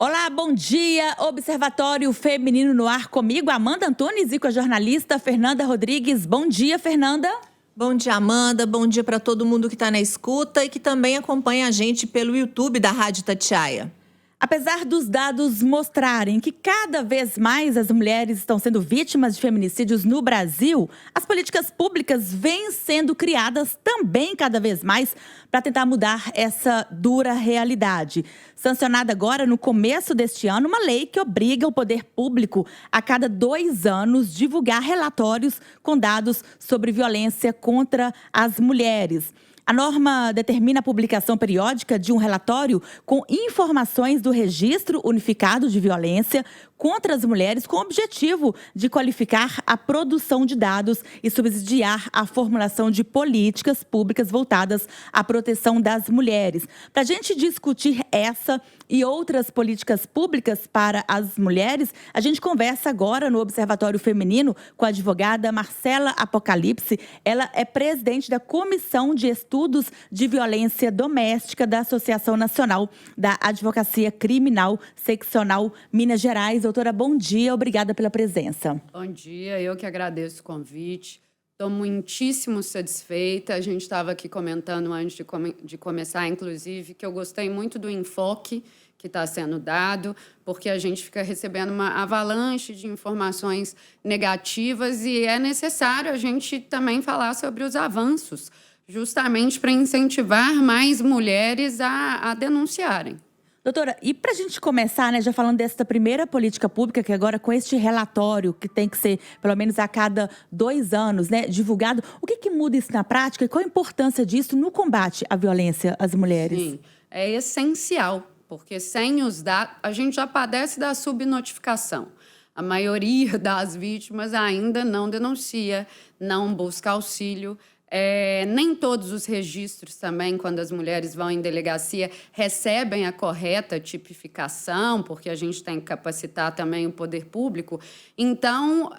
Olá, bom dia! Observatório Feminino no ar comigo, Amanda Antunes, e com a jornalista Fernanda Rodrigues. Bom dia, Fernanda! Bom dia, Amanda. Bom dia para todo mundo que está na escuta e que também acompanha a gente pelo YouTube da Rádio Itatiaia. Apesar dos dados mostrarem que cada vez mais as mulheres estão sendo vítimas de feminicídios no Brasil, as políticas públicas vêm sendo criadas também cada vez mais para tentar mudar essa dura realidade. Sancionada agora no começo deste ano, uma lei que obriga o poder público a cada 2 anos divulgar relatórios com dados sobre violência contra as mulheres. A norma determina a publicação periódica de um relatório com informações do Registro Unificado de Violência contra as mulheres, com o objetivo de qualificar a produção de dados e subsidiar a formulação de políticas públicas voltadas à proteção das mulheres. Para a gente discutir essa e outras políticas públicas para as mulheres, a gente conversa agora no Observatório Feminino com a advogada Marcela Apocalipse. Ela é presidente da Comissão de Estudos de Violência Doméstica da Associação Nacional da Advocacia Criminal Seccional Minas Gerais. Doutora, bom dia, obrigada pela presença. Bom dia, eu que agradeço o convite. Estou muitíssimo satisfeita. A gente estava aqui comentando antes de começar, inclusive, que eu gostei muito do enfoque que está sendo dado, porque a gente fica recebendo uma avalanche de informações negativas e é necessário a gente também falar sobre os avanços, justamente para incentivar mais mulheres a denunciarem. Doutora, e para a gente começar, já falando dessa primeira política pública, que agora com este relatório, que tem que ser pelo menos a cada 2 anos, divulgado, o que muda isso na prática e qual a importância disso no combate à violência às mulheres? Sim, é essencial, porque sem os dados, a gente já padece da subnotificação. A maioria das vítimas ainda não denuncia, não busca auxílio. Nem todos os registros também, quando as mulheres vão em delegacia, recebem a correta tipificação, porque a gente tem que capacitar também o poder público. Então,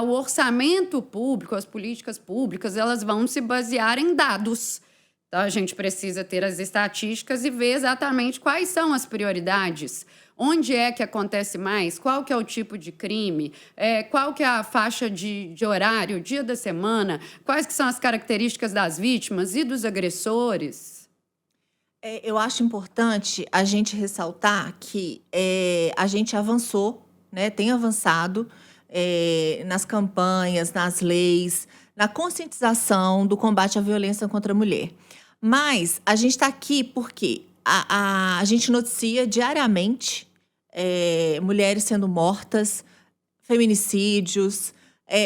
o orçamento público, as políticas públicas, elas vão se basear em dados. Então, a gente precisa ter as estatísticas e ver exatamente quais são as prioridades. Onde é que acontece mais? Qual que é o tipo de crime? Qual que é a faixa de horário, dia da semana? Quais que são as características das vítimas e dos agressores? Eu acho importante a gente ressaltar que a gente avançou, tem avançado nas campanhas, nas leis, na conscientização do combate à violência contra a mulher. Mas a gente está aqui porque a gente noticia diariamente mulheres sendo mortas, feminicídios,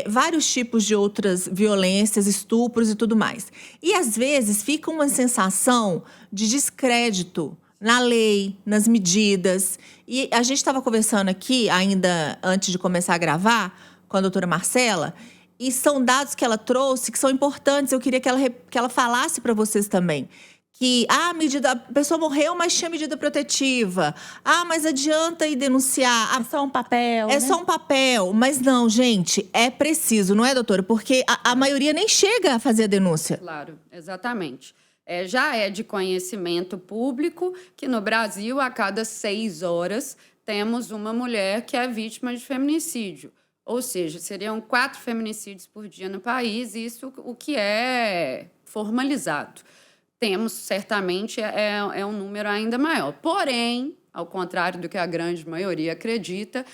vários tipos de outras violências, estupros e tudo mais. E, às vezes, fica uma sensação de descrédito na lei, nas medidas. E a gente estava conversando aqui, ainda antes de começar a gravar, com a doutora Marcela, e são dados que ela trouxe que são importantes. Eu queria que ela falasse para vocês também. Que a pessoa morreu, mas tinha medida protetiva. Mas adianta ir denunciar. É só um papel, É só um papel. Mas não, gente, é preciso, não é, doutora? Porque a maioria nem chega a fazer a denúncia. Claro, exatamente. Já é de conhecimento público que no Brasil, a cada 6 horas, temos uma mulher que é vítima de feminicídio. Ou seja, seriam 4 feminicídios por dia no país, isso o que é formalizado. Temos, certamente, um número ainda maior. Porém, ao contrário do que a grande maioria acredita,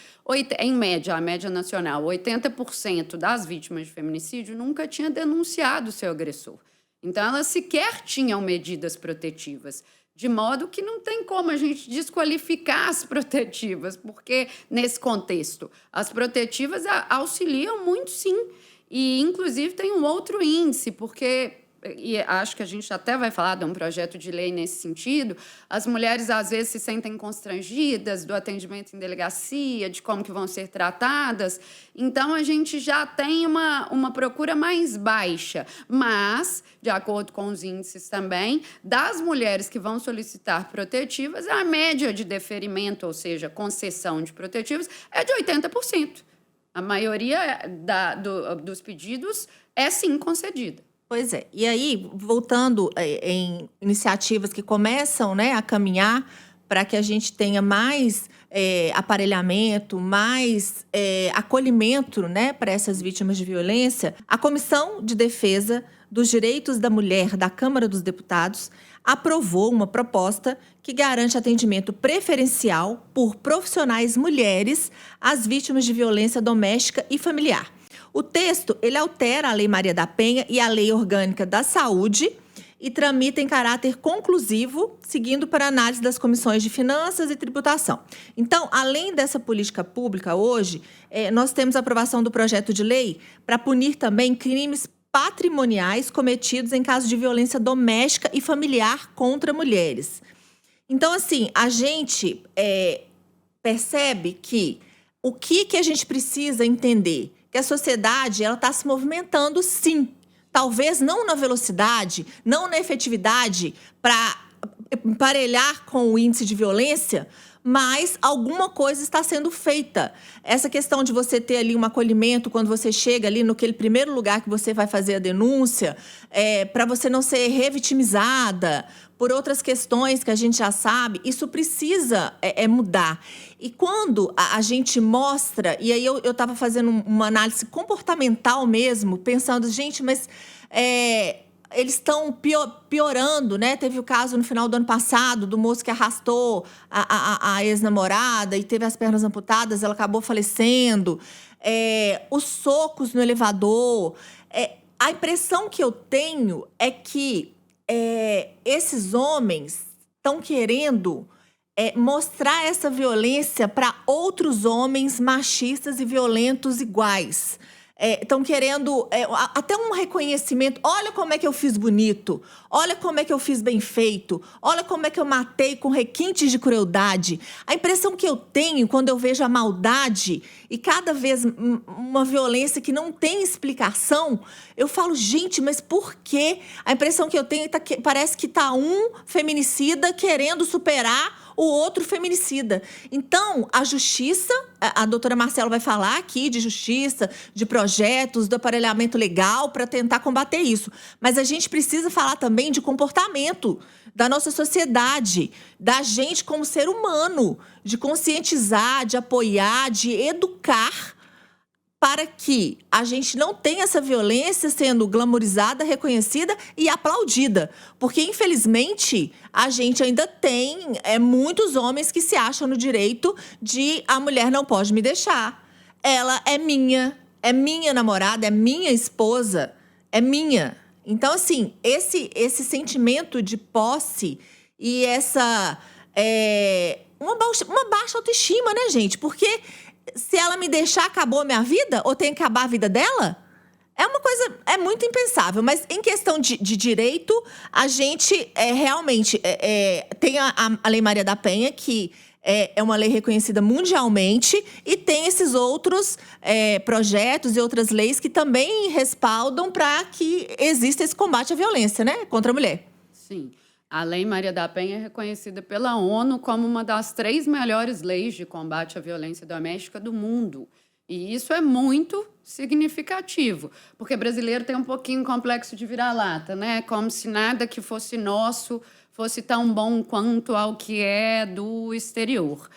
em média, a média nacional, 80% das vítimas de feminicídio nunca tinha denunciado o seu agressor. Então, elas sequer tinham medidas protetivas. De modo que não tem como a gente desqualificar as protetivas, porque, nesse contexto, as protetivas auxiliam muito, sim. E, inclusive, tem um outro índice, porque... e acho que a gente até vai falar de um projeto de lei nesse sentido, as mulheres às vezes se sentem constrangidas do atendimento em delegacia, de como que vão ser tratadas. Então, a gente já tem uma procura mais baixa. Mas, de acordo com os índices também, das mulheres que vão solicitar protetivas, a média de deferimento, ou seja, concessão de protetivas, é de 80%. A maioria dos pedidos é, sim, concedida. Pois é. E aí, voltando em iniciativas que começam, a caminhar para que a gente tenha mais aparelhamento, mais acolhimento, né, para essas vítimas de violência, a Comissão de Defesa dos Direitos da Mulher da Câmara dos Deputados aprovou uma proposta que garante atendimento preferencial por profissionais mulheres às vítimas de violência doméstica e familiar. O texto, ele altera a Lei Maria da Penha e a Lei Orgânica da Saúde e tramita em caráter conclusivo, seguindo para análise das comissões de Finanças e Tributação. Então, além dessa política pública hoje, nós temos a aprovação do projeto de lei para punir também crimes patrimoniais cometidos em caso de violência doméstica e familiar contra mulheres. Então, assim, a gente percebe que o que a gente precisa entender? Que a sociedade está se movimentando, sim. Talvez não na velocidade, não na efetividade para emparelhar com o índice de violência, mas alguma coisa está sendo feita. Essa questão de você ter ali um acolhimento quando você chega ali naquele primeiro lugar que você vai fazer a denúncia, para você não ser revitimizada por outras questões que a gente já sabe, isso precisa mudar. E quando a gente mostra, e aí eu estava fazendo uma análise comportamental mesmo, pensando, gente, mas eles estão piorando, né? Teve o caso no final do ano passado do moço que arrastou a ex-namorada e teve as pernas amputadas, ela acabou falecendo. Os socos no elevador. A impressão que eu tenho é que esses homens estão querendo mostrar essa violência para outros homens machistas e violentos iguais. Estão querendo até um reconhecimento. Olha como é que eu fiz bonito. Olha como é que eu fiz bem feito. Olha como é que eu matei com requintes de crueldade. A impressão que eu tenho quando eu vejo a maldade e cada vez uma violência que não tem explicação, eu falo, gente, mas por quê? A impressão que eu tenho parece que está um feminicida querendo superar o outro feminicida. Então, a justiça, a doutora Marcela vai falar aqui de justiça, de projetos, do aparelhamento legal para tentar combater isso. Mas a gente precisa falar também de comportamento da nossa sociedade, da gente como ser humano, de conscientizar, de apoiar, de educar para que a gente não tenha essa violência sendo glamorizada, reconhecida e aplaudida. Porque, infelizmente, a gente ainda tem muitos homens que se acham no direito de a mulher não pode me deixar. Ela é minha namorada, é minha esposa, é minha. Então, assim, esse sentimento de posse e essa uma baixa autoestima, né, gente? Porque se ela me deixar, acabou a minha vida? Ou tem que acabar a vida dela? É uma coisa, muito impensável. Mas em questão de direito, a gente realmente tem a Lei Maria da Penha, que é uma lei reconhecida mundialmente, e tem esses outros projetos e outras leis que também respaldam para que exista esse combate à violência, né, contra a mulher. Sim. A Lei Maria da Penha é reconhecida pela ONU como uma das 3 melhores leis de combate à violência doméstica do mundo. E isso é muito significativo, porque brasileiro tem um pouquinho complexo de vira-lata, né? Como se nada que fosse nosso fosse tão bom quanto ao que é do exterior.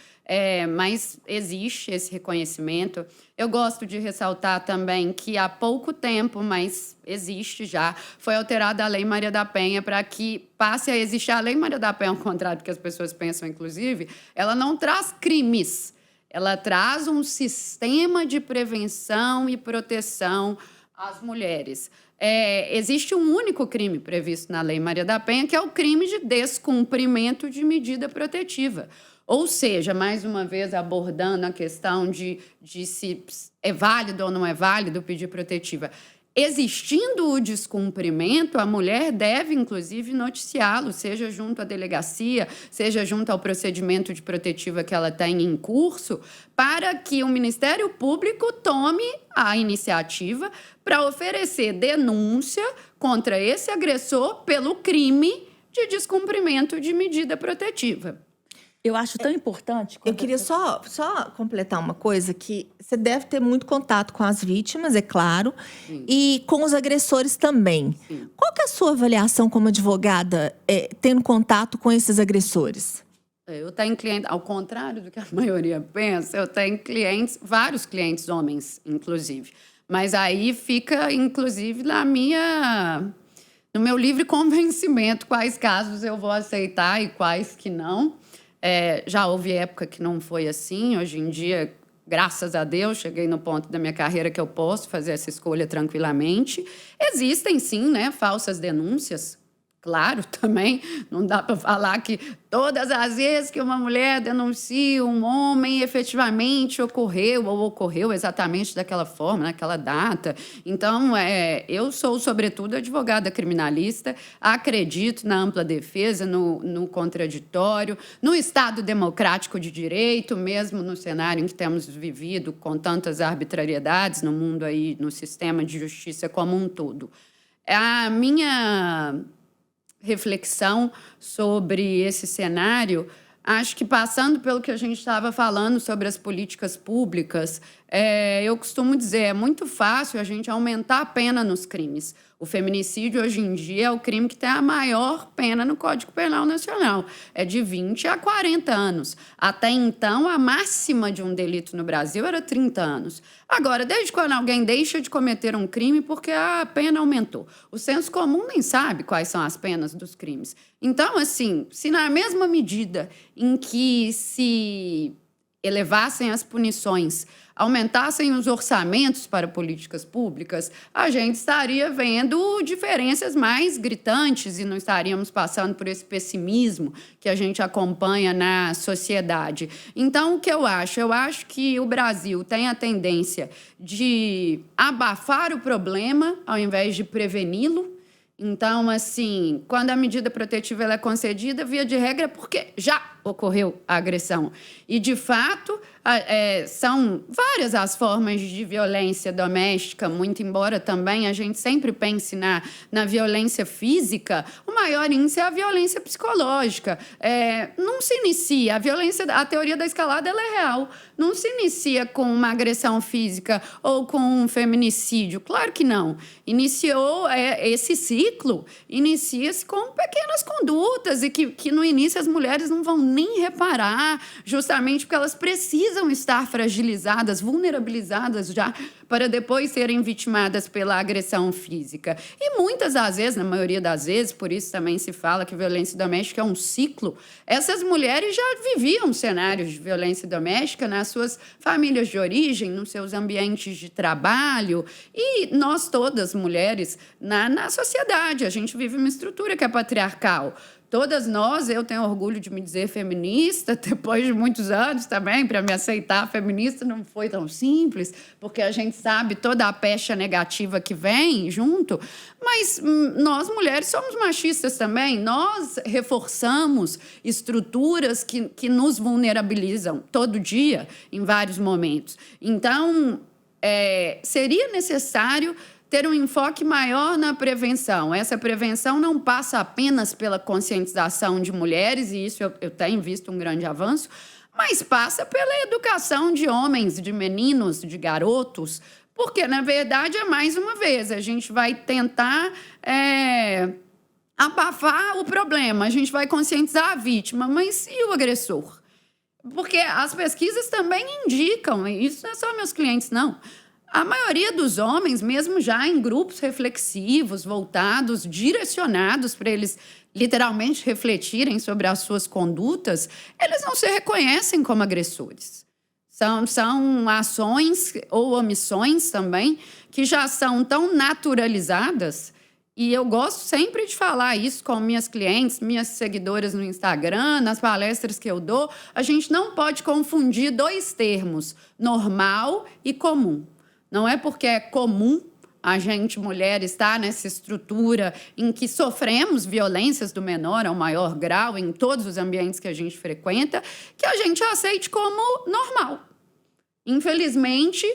Mas existe esse reconhecimento. Eu gosto de ressaltar também que há pouco tempo, mas existe já, foi alterada a Lei Maria da Penha para que passe a existir. A Lei Maria da Penha, ao contrário do que as pessoas pensam, inclusive, ela não traz crimes, ela traz um sistema de prevenção e proteção às mulheres. Existe um único crime previsto na Lei Maria da Penha, que é o crime de descumprimento de medida protetiva. Ou seja, mais uma vez abordando a questão de se é válido ou não é válido pedir protetiva. Existindo o descumprimento, a mulher deve, inclusive, noticiá-lo, seja junto à delegacia, seja junto ao procedimento de protetiva que ela tem em curso, para que o Ministério Público tome a iniciativa para oferecer denúncia contra esse agressor pelo crime de descumprimento de medida protetiva. Eu acho tão importante. Eu queria só completar uma coisa, que você deve ter muito contato com as vítimas, é claro, Sim. E com os agressores também. Sim. Qual que é a sua avaliação como advogada, tendo contato com esses agressores? Eu tenho clientes, ao contrário do que a maioria pensa, eu tenho clientes, vários clientes homens, inclusive. Mas aí fica, inclusive, no meu livre convencimento quais casos eu vou aceitar e quais que não. Já houve época que não foi assim. Hoje em dia, graças a Deus, cheguei no ponto da minha carreira que eu posso fazer essa escolha tranquilamente. Existem, sim, né, falsas denúncias. Claro, também não dá para falar que todas as vezes que uma mulher denuncia um homem, efetivamente ocorreu ou ocorreu exatamente daquela forma, naquela data. Então, eu sou, sobretudo, advogada criminalista, acredito na ampla defesa, no contraditório, no Estado democrático de direito, mesmo no cenário em que temos vivido com tantas arbitrariedades no mundo aí, no sistema de justiça como um todo. A minha reflexão sobre esse cenário, acho que passando pelo que a gente estava falando sobre as políticas públicas, eu costumo dizer, é muito fácil a gente aumentar a pena nos crimes. O feminicídio, hoje em dia, é o crime que tem a maior pena no Código Penal Nacional. É de 20 a 40 anos. Até então, a máxima de um delito no Brasil era 30 anos. Agora, desde quando alguém deixa de cometer um crime porque a pena aumentou? O senso comum nem sabe quais são as penas dos crimes. Então, assim, se na mesma medida em que se elevassem as punições, aumentassem os orçamentos para políticas públicas, a gente estaria vendo diferenças mais gritantes e não estaríamos passando por esse pessimismo que a gente acompanha na sociedade. Então, o que eu acho? Eu acho que o Brasil tem a tendência de abafar o problema ao invés de preveni-lo. Então, assim, quando a medida protetiva ela é concedida, via de regra, porque já ocorreu a agressão. E, de fato, são várias as formas de violência doméstica, muito embora também a gente sempre pense na violência física, o maior índice é a violência psicológica. Não se inicia, a teoria da escalada ela é real, não se inicia com uma agressão física ou com um feminicídio, claro que não. Esse ciclo inicia-se com pequenas condutas e que no início as mulheres não vão nem reparar, justamente porque elas precisam estar fragilizadas, vulnerabilizadas já, para depois serem vitimadas pela agressão física. E muitas das vezes, na maioria das vezes, por isso também se fala que violência doméstica é um ciclo, essas mulheres já viviam cenários de violência doméstica nas suas famílias de origem, nos seus ambientes de trabalho, e nós todas, mulheres, na sociedade, a gente vive uma estrutura que é patriarcal. Todas nós, eu tenho orgulho de me dizer feminista, depois de muitos anos também, para me aceitar feminista não foi tão simples, porque a gente sabe toda a pecha negativa que vem junto, mas nós mulheres somos machistas também, nós reforçamos estruturas que nos vulnerabilizam todo dia, em vários momentos. Então, seria necessário ter um enfoque maior na prevenção. Essa prevenção não passa apenas pela conscientização de mulheres, e isso eu tenho visto um grande avanço, mas passa pela educação de homens, de meninos, de garotos, porque, na verdade, mais uma vez, a gente vai tentar abafar o problema, a gente vai conscientizar a vítima, mas e o agressor? Porque as pesquisas também indicam, e isso não é só meus clientes, não. A maioria dos homens, mesmo já em grupos reflexivos, voltados, direcionados para eles literalmente refletirem sobre as suas condutas, eles não se reconhecem como agressores. São ações ou omissões também que já são tão naturalizadas. E eu gosto sempre de falar isso com minhas clientes, minhas seguidoras no Instagram, nas palestras que eu dou. A gente não pode confundir dois termos, normal e comum. Não é porque é comum a gente, mulher, estar nessa estrutura em que sofremos violências do menor ao maior grau em todos os ambientes que a gente frequenta, que a gente aceite como normal. Infelizmente,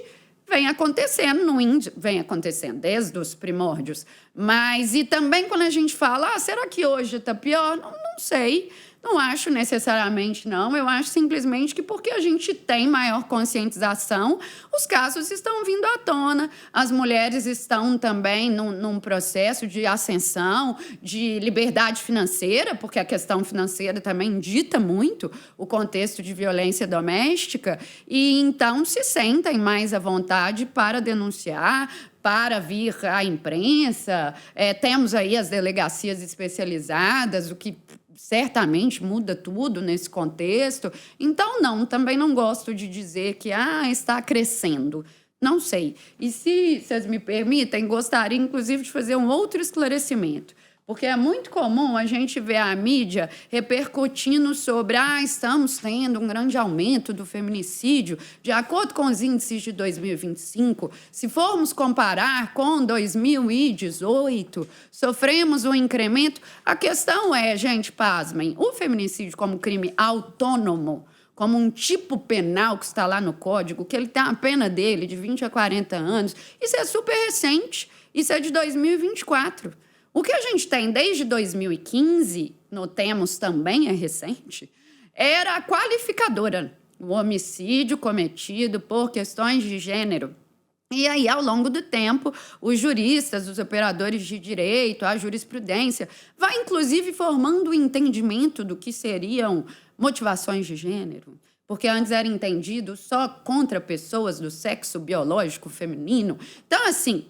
vem acontecendo desde os primórdios. Mas, e também quando a gente fala, será que hoje está pior? Não sei. Não acho necessariamente, não. Eu acho simplesmente que porque a gente tem maior conscientização, os casos estão vindo à tona. As mulheres estão também num processo de ascensão, de liberdade financeira, porque a questão financeira também dita muito o contexto de violência doméstica, e então se sentem mais à vontade para denunciar, para vir à imprensa. Temos aí as delegacias especializadas, o que certamente muda tudo nesse contexto. Então, também não gosto de dizer que está crescendo. Não sei. E se vocês me permitem, gostaria, inclusive, de fazer um outro esclarecimento. Porque é muito comum a gente ver a mídia repercutindo sobre estamos tendo um grande aumento do feminicídio. De acordo com os índices de 2025, se formos comparar com 2018, sofremos um incremento. A questão é, gente, pasmem, o feminicídio como crime autônomo, como um tipo penal que está lá no Código, que ele tem a pena dele de 20 a 40 anos, isso é super recente, isso é de 2024. O que a gente tem desde 2015, notemos também é recente, era a qualificadora, o homicídio cometido por questões de gênero. E aí, ao longo do tempo, os juristas, os operadores de direito, a jurisprudência, vai inclusive formando o entendimento do que seriam motivações de gênero. Porque antes era entendido só contra pessoas do sexo biológico feminino. Então, assim,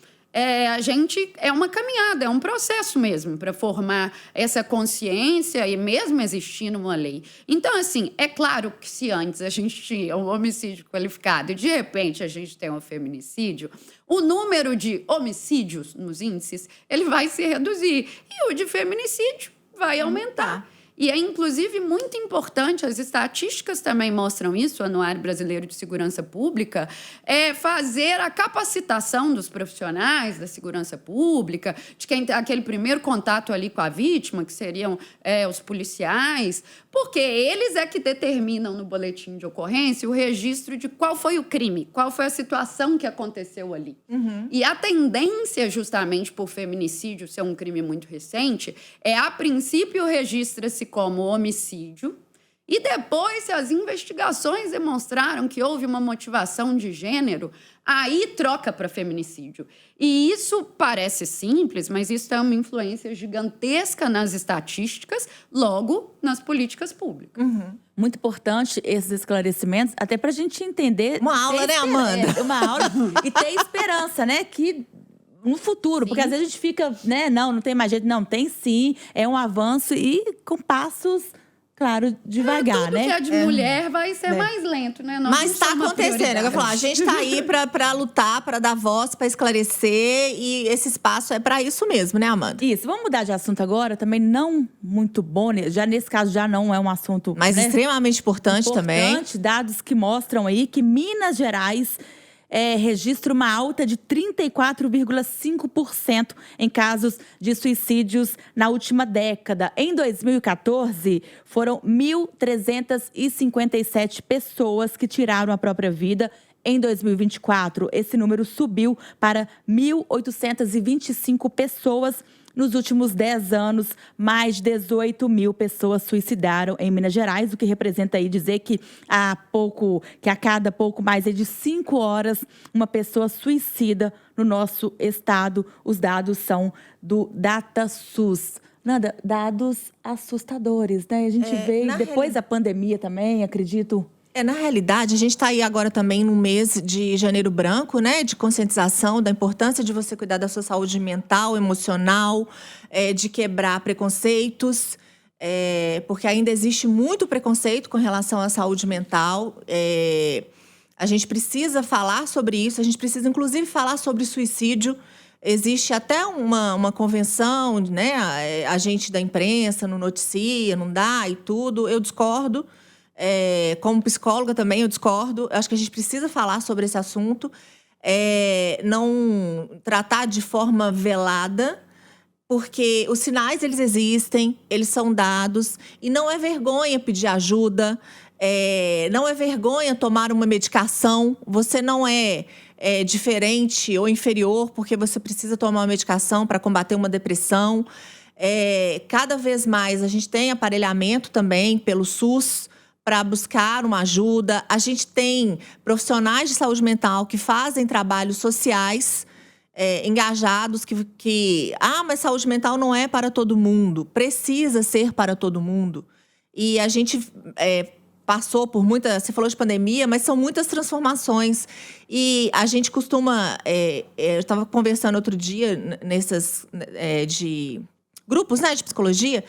a gente é uma caminhada, é um processo mesmo para formar essa consciência e mesmo existindo uma lei. Então, assim, é claro que se antes a gente tinha um homicídio qualificado e de repente a gente tem um feminicídio, o número de homicídios nos índices ele vai se reduzir e o de feminicídio vai aumentar. E é, inclusive, muito importante, as estatísticas também mostram isso, o Anuário Brasileiro de Segurança Pública, fazer a capacitação dos profissionais da segurança pública, de quem tem aquele primeiro contato ali com a vítima, que seriam os policiais, porque eles é que determinam no boletim de ocorrência o registro de qual foi o crime, qual foi a situação que aconteceu ali. Uhum. E a tendência, justamente por feminicídio ser um crime muito recente, a princípio registra-se como homicídio, e depois, se as investigações demonstraram que houve uma motivação de gênero, aí troca para feminicídio. E isso parece simples, mas isso tem uma influência gigantesca nas estatísticas, logo nas políticas públicas. Uhum. Muito importante esses esclarecimentos, até para a gente entender… Uma aula, né, Amanda? Uma aula e ter esperança, né, que… no futuro, sim. Porque às vezes a gente fica, né, não tem mais jeito. Não, tem sim, é um avanço e com passos, claro, devagar, tudo né? Que é de mulher vai ser mais lento, né? Mas está acontecendo. Eu vou falar, a gente está aí para lutar, para dar voz, para esclarecer, e esse espaço é para isso mesmo, né, Amanda? Isso, vamos mudar de assunto agora, também não muito bom, já nesse caso já não é um assunto… Mas né, extremamente importante também. Dados que mostram aí que Minas Gerais… registra uma alta de 34,5% em casos de suicídios na última década. Em 2014, foram 1.357 pessoas que tiraram a própria vida. Em 2024, esse número subiu para 1.825 pessoas. Nos últimos 10 anos, mais de 18 mil pessoas suicidaram em Minas Gerais, o que representa aí dizer que a cada pouco mais de 5 horas, uma pessoa suicida no nosso estado. Os dados são do DataSUS. Nada, dados assustadores, né? A gente veio depois da pandemia também, acredito… Na realidade, a gente está aí agora também no mês de Janeiro Branco, né? De conscientização da importância de você cuidar da sua saúde mental, emocional, de quebrar preconceitos, porque ainda existe muito preconceito com relação à saúde mental. A gente precisa falar sobre isso, a gente precisa, inclusive, falar sobre suicídio. Existe até uma convenção, né? A gente da imprensa não noticia, não dá e tudo. Eu discordo. Como psicóloga também eu discordo. Acho que a gente precisa falar sobre esse assunto, não tratar de forma velada, porque os sinais eles existem, eles são dados, e não é vergonha pedir ajuda, não é vergonha tomar uma medicação. Você não é diferente ou inferior porque você precisa tomar uma medicação para combater uma depressão. Cada vez mais a gente tem aparelhamento também pelo SUS para buscar uma ajuda. A gente tem profissionais de saúde mental que fazem trabalhos sociais engajados, mas saúde mental não é para todo mundo, precisa ser para todo mundo. E a gente passou por você falou de pandemia, mas são muitas transformações. E a gente costuma, eu estava conversando outro dia de grupos, né, de psicologia,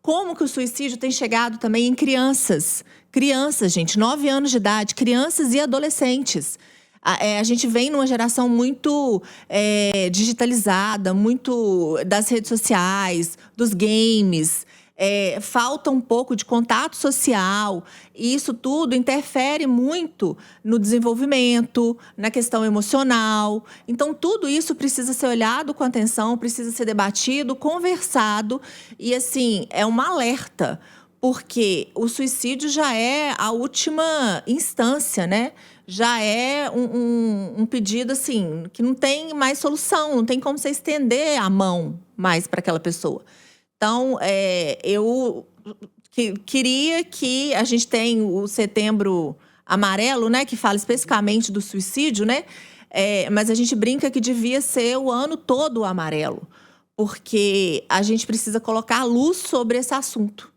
como que o suicídio tem chegado também em crianças. Crianças, gente, 9 anos de idade, crianças e adolescentes. A gente vem numa geração muito digitalizada, muito das redes sociais, dos games. Falta um pouco de contato social, e isso tudo interfere muito no desenvolvimento, na questão emocional. Então, tudo isso precisa ser olhado com atenção, precisa ser debatido, conversado, e assim, é um alerta, porque o suicídio já é a última instância, né? Já é um pedido assim, que não tem mais solução, não tem como você estender a mão mais para aquela pessoa. Então, eu queria que a gente tenha o Setembro Amarelo, né, que fala especificamente do suicídio, né? Mas a gente brinca que devia ser o ano todo amarelo, porque a gente precisa colocar luz sobre esse assunto.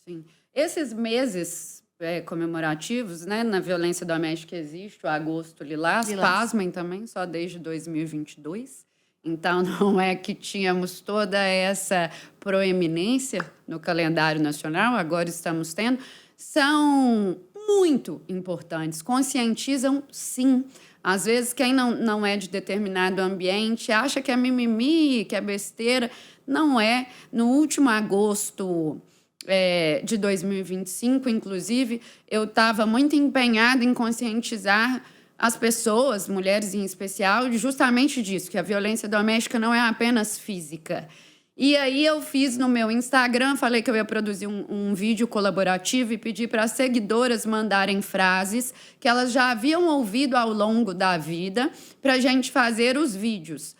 Sim. Esses meses comemorativos, né, na violência doméstica existe o Agosto Lilás, pasmem também, só desde 2022. Então, não é que tínhamos toda essa proeminência no calendário nacional, agora estamos tendo. São muito importantes, conscientizam, sim. Às vezes, quem não é de determinado ambiente acha que é mimimi, que é besteira. Não é. No último agosto de 2025, inclusive, eu estava muito empenhada em conscientizar as pessoas, mulheres em especial, justamente disso, que a violência doméstica não é apenas física. E aí eu fiz no meu Instagram, falei que eu ia produzir um vídeo colaborativo e pedi para as seguidoras mandarem frases que elas já haviam ouvido ao longo da vida para a gente fazer os vídeos.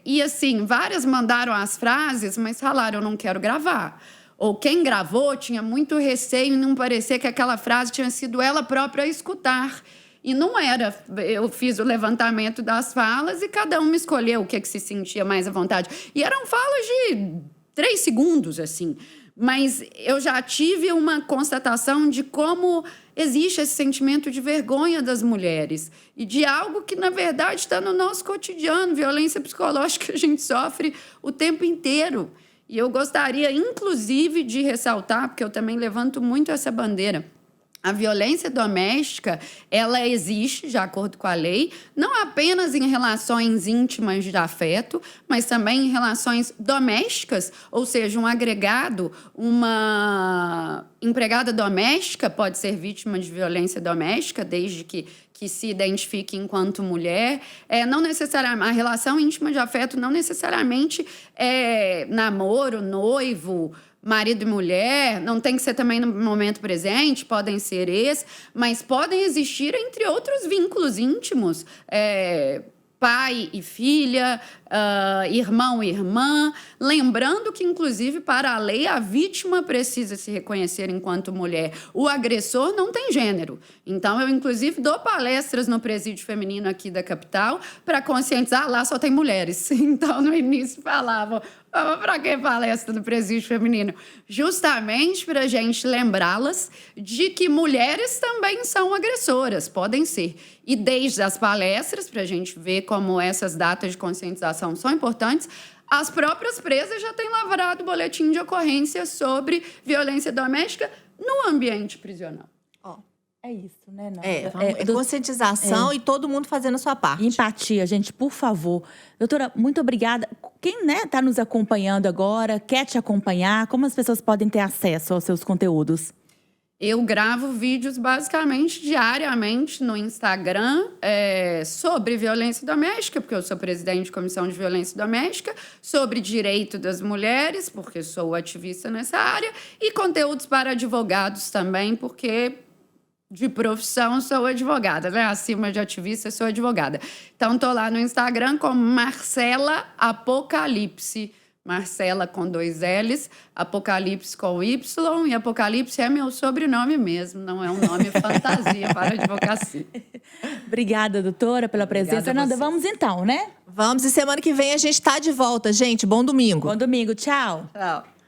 E assim, várias mandaram as frases, mas falaram, eu não quero gravar. Ou quem gravou tinha muito receio em não parecer que aquela frase tinha sido ela própria a escutar. E não era. Eu fiz o levantamento das falas e cada uma escolheu o que se sentia mais à vontade. E eram falas de 3 segundos, assim. Mas eu já tive uma constatação de como existe esse sentimento de vergonha das mulheres. E de algo que, na verdade, está no nosso cotidiano. Violência psicológica a gente sofre o tempo inteiro. E eu gostaria, inclusive, de ressaltar, porque eu também levanto muito essa bandeira. A violência doméstica, ela existe, de acordo com a lei, não apenas em relações íntimas de afeto, mas também em relações domésticas, ou seja, um agregado, uma empregada doméstica pode ser vítima de violência doméstica, desde que se identifique enquanto mulher. Não necessariamente, a relação íntima de afeto não necessariamente é namoro, noivo, marido e mulher, não tem que ser também no momento presente, podem ser mas podem existir entre outros vínculos íntimos, pai e filha, irmão e irmã, lembrando que, inclusive, para a lei, a vítima precisa se reconhecer enquanto mulher. O agressor não tem gênero. Então, eu, inclusive, dou palestras no presídio feminino aqui da capital para conscientizar, lá só tem mulheres. Então, no início falavam, para que palestra no presídio feminino? Justamente para a gente lembrá-las de que mulheres também são agressoras, podem ser. E desde as palestras, para a gente ver como essas datas de conscientização são importantes, as próprias presas já têm lavrado boletim de ocorrência sobre violência doméstica no ambiente prisional. É isso, né, conscientização e todo mundo fazendo a sua parte. Empatia, gente, por favor. Doutora, muito obrigada. Quem tá nos acompanhando agora, quer te acompanhar, como as pessoas podem ter acesso aos seus conteúdos? Eu gravo vídeos basicamente diariamente no Instagram sobre violência doméstica, porque eu sou presidente de comissão de violência doméstica, sobre direito das mulheres, porque sou ativista nessa área, e conteúdos para advogados também, porque de profissão, sou advogada, né? Acima de ativista, sou advogada. Então, estou lá no Instagram como Marcela Apocalipse. Marcela com 2 L's, Apocalipse com Y, e Apocalipse é meu sobrenome mesmo, não é um nome fantasia para a advocacia. Obrigada, doutora, pela presença. Obrigada a Fernanda, vocês. vamos então, né? Vamos, e semana que vem a gente tá de volta, gente. Bom domingo. Bom domingo, tchau. Tchau.